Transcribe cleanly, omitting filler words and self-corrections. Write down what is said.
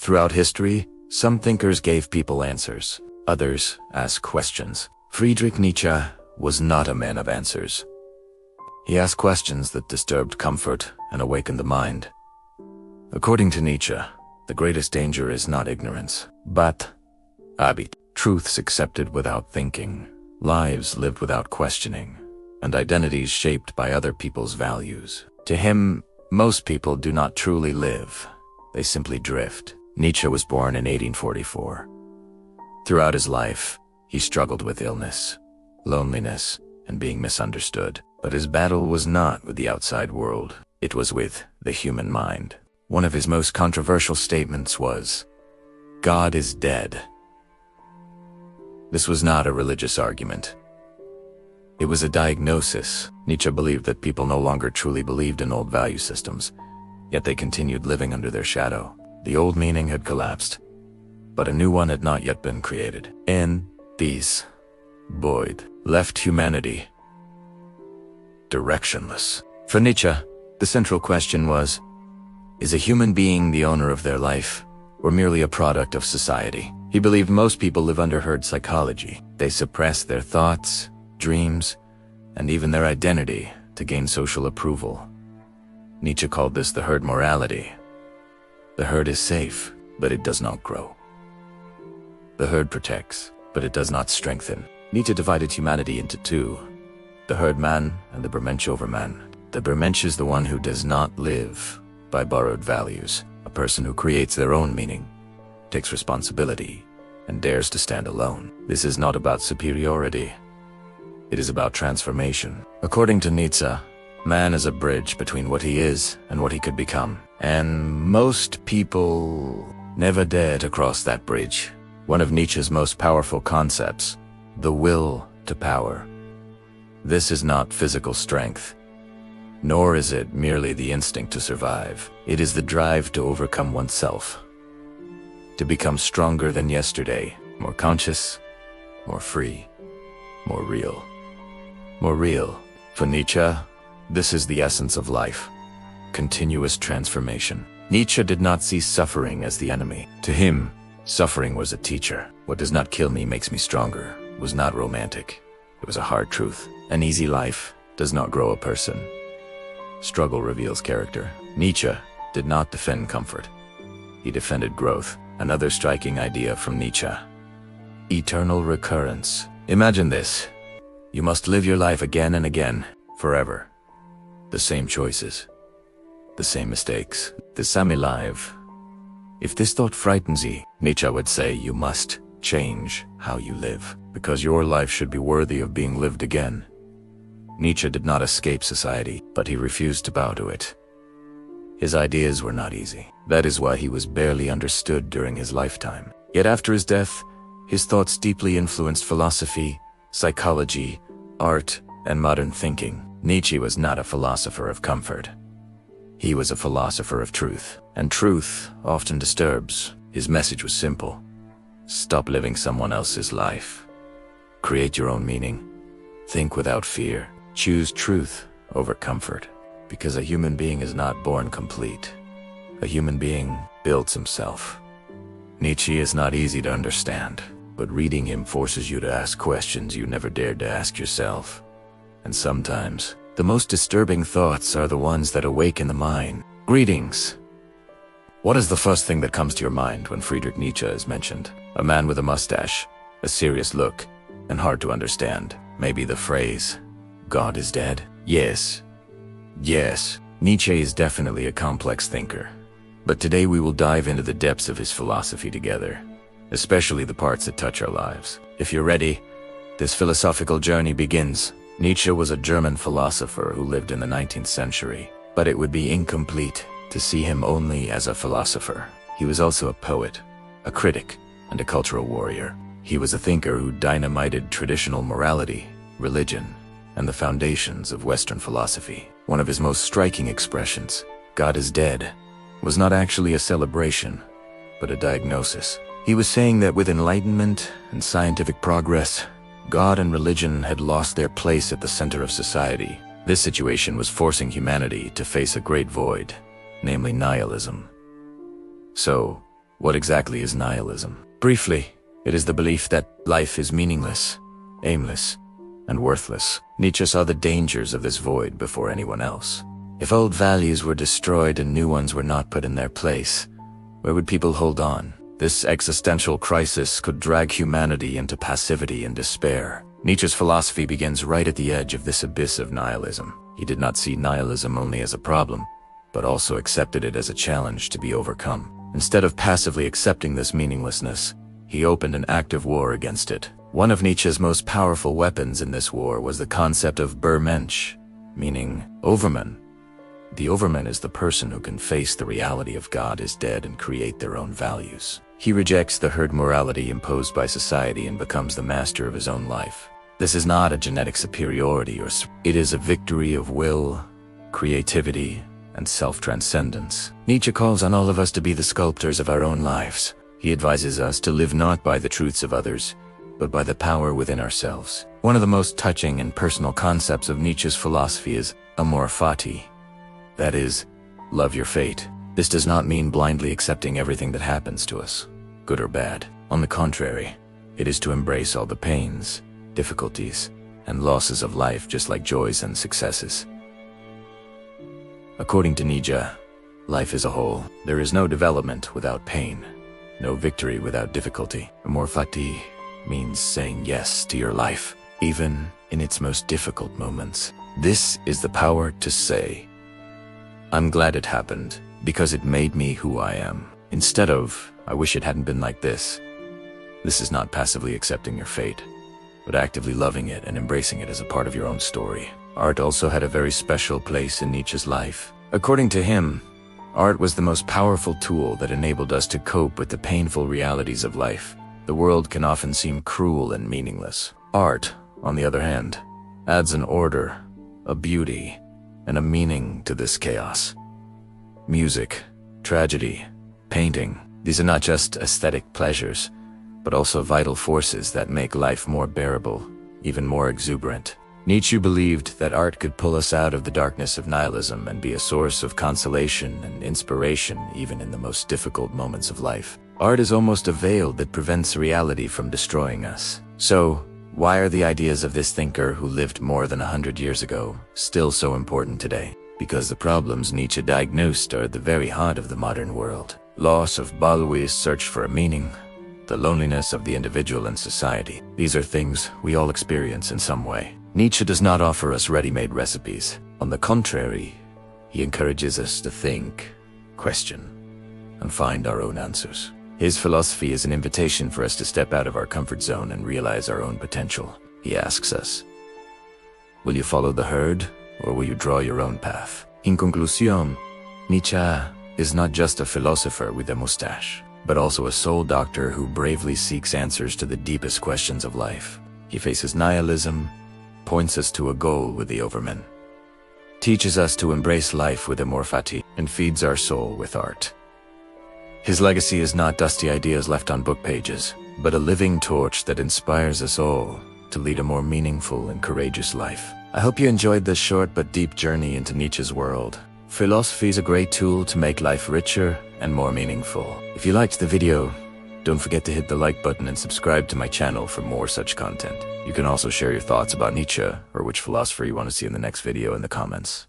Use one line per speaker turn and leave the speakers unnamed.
Throughout history, some thinkers gave people answers, others asked questions. Friedrich Nietzsche was not a man of answers. He asked questions that disturbed comfort and awakened the mind. According to Nietzsche, the greatest danger is not ignorance, but habit. Truths accepted without thinking, lives lived without questioning, and identities shaped by other people's values. To him, most people do not truly live. They simply drift. Nietzsche was born in 1844. Throughout his life, he struggled with illness, loneliness, and being misunderstood. But his battle was not with the outside world. It was with the human mind. One of his most controversial statements was, "God is dead." This was not a religious argument. It was a diagnosis. Nietzsche believed that people no longer truly believed in old value systems, yet they continued living under their shadow. The old meaning had collapsed, but a new one had not yet been created. In this void left humanity directionless. For Nietzsche, the central question was, is a human being the owner of their life, or merely a product of society? He believed most people live under herd psychology. They suppress their thoughts, dreams, and even their identity to gain social approval. Nietzsche called this the herd morality. The herd is safe, but it does not grow. The herd protects, but it does not strengthen. Nietzsche divided humanity into two, the herd man and the Übermensch overman. The Übermensch is the one who does not live by borrowed values, a person who creates their own meaning, takes responsibility, and dares to stand alone. This is not about superiority. It is about transformation. According to Nietzsche, man is a bridge between what he is and what he could become. And most people never dare to cross that bridge. One of Nietzsche's most powerful concepts, the will to power. This is not physical strength, nor is it merely the instinct to survive. It is the drive to overcome oneself, to become stronger than yesterday, more conscious, more free, more real. More real. For Nietzsche, this is the essence of life, continuous transformation. Nietzsche did not see suffering as the enemy. To him, suffering was a teacher. What does not kill me makes me stronger was not romantic. It was a hard truth. An easy life does not grow a person. Struggle reveals character. Nietzsche did not defend comfort. He defended growth. Another striking idea from Nietzsche. Eternal recurrence. Imagine this. You must live your life again and again, forever. The same choices, the same mistakes, the same life. If this thought frightens you, Nietzsche would say you must change how you live, because your life should be worthy of being lived again. Nietzsche did not escape society, but he refused to bow to it. His ideas were not easy. That is why he was barely understood during his lifetime. Yet after his death, his thoughts deeply influenced philosophy, psychology, art, and modern thinking. Nietzsche was not a philosopher of comfort. He was a philosopher of truth, and truth often disturbs. His message was simple. Stop living someone else's life. Create your own meaning. Think without fear. Choose truth over comfort, because a human being is not born complete. A human being builds himself. Nietzsche is not easy to understand, but reading him forces you to ask questions you never dared to ask yourself. And sometimes, the most disturbing thoughts are the ones that awaken the mind. Greetings. What is the first thing that comes to your mind when Friedrich Nietzsche is mentioned? A man with a mustache, a serious look, and hard to understand. Maybe the phrase, God is dead? Yes. Yes, Nietzsche is definitely a complex thinker. But today we will dive into the depths of his philosophy together, especially the parts that touch our lives. If you're ready, this philosophical journey begins. Nietzsche was a German philosopher who lived in the 19th century, but it would be incomplete to see him only as a philosopher. He was also a poet, a critic, and a cultural warrior. He was a thinker who dynamited traditional morality, religion, and the foundations of Western philosophy. One of his most striking expressions, God is dead, was not actually a celebration, but a diagnosis. He was saying that with enlightenment and scientific progress, God and religion had lost their place at the center of society. This situation was forcing humanity to face a great void, namely nihilism. So, What exactly is nihilism? Briefly, it is the belief that life is meaningless, aimless, and worthless. Nietzsche saw the dangers of this void before anyone else. If old values were destroyed and new ones were not put in their place, where would people hold on? This existential crisis could drag humanity into passivity and despair. Nietzsche's philosophy begins right at the edge of this abyss of nihilism. He did not see nihilism only as a problem, but also accepted it as a challenge to be overcome. Instead of passively accepting this meaninglessness, he opened an active war against it. One of Nietzsche's most powerful weapons in this war was the concept of Übermensch, meaning overman. The overman is the person who can face the reality of God is dead and create their own values. He rejects the herd morality imposed by society and becomes the master of his own life. This is not a genetic superiority, it is a victory of will, creativity, and self-transcendence. Nietzsche calls on all of us to be the sculptors of our own lives. He advises us to live not by the truths of others, but by the power within ourselves. One of the most touching and personal concepts of Nietzsche's philosophy is amor fati. That is, love your fate. This does not mean blindly accepting everything that happens to us, good or bad. On the contrary, it is to embrace all the pains, difficulties, and losses of life just like joys and successes. According to Nietzsche, life is a whole. There is no development without pain, no victory without difficulty. Amor fati means saying yes to your life, even in its most difficult moments. This is the power to say, I'm glad it happened, because it made me who I am. Instead of, I wish it hadn't been like this. This is not passively accepting your fate, but actively loving it and embracing it as a part of your own story. Art also had a very special place in Nietzsche's life. According to him, art was the most powerful tool that enabled us to cope with the painful realities of life. The world can often seem cruel and meaningless. Art, on the other hand, adds an order, a beauty, and a meaning to this chaos. Music, tragedy, painting, these are not just aesthetic pleasures, but also vital forces that make life more bearable, even more exuberant. Nietzsche believed that art could pull us out of the darkness of nihilism and be a source of consolation and inspiration even in the most difficult moments of life. Art is almost a veil that prevents reality from destroying us. So, why are the ideas of this thinker who lived more than 100 years ago still so important today? Because the problems Nietzsche diagnosed are at the very heart of the modern world. Loss of Balwi's search for a meaning, the loneliness of the individual and society. These are things we all experience in some way. Nietzsche does not offer us ready-made recipes. On the contrary, he encourages us to think, question, and find our own answers. His philosophy is an invitation for us to step out of our comfort zone and realize our own potential. He asks us, will you follow the herd, or will you draw your own path? In conclusion, Nietzsche is not just a philosopher with a mustache, but also a soul doctor who bravely seeks answers to the deepest questions of life. He faces nihilism, points us to a goal with the overman, teaches us to embrace life with amor fati, and feeds our soul with art. His legacy is not dusty ideas left on book pages, but a living torch that inspires us all to lead a more meaningful and courageous life. I hope you enjoyed this short but deep journey into Nietzsche's world. Philosophy is a great tool to make life richer and more meaningful. If you liked the video, don't forget to hit the like button and subscribe to my channel for more such content. You can also share your thoughts about Nietzsche or which philosopher you want to see in the next video in the comments.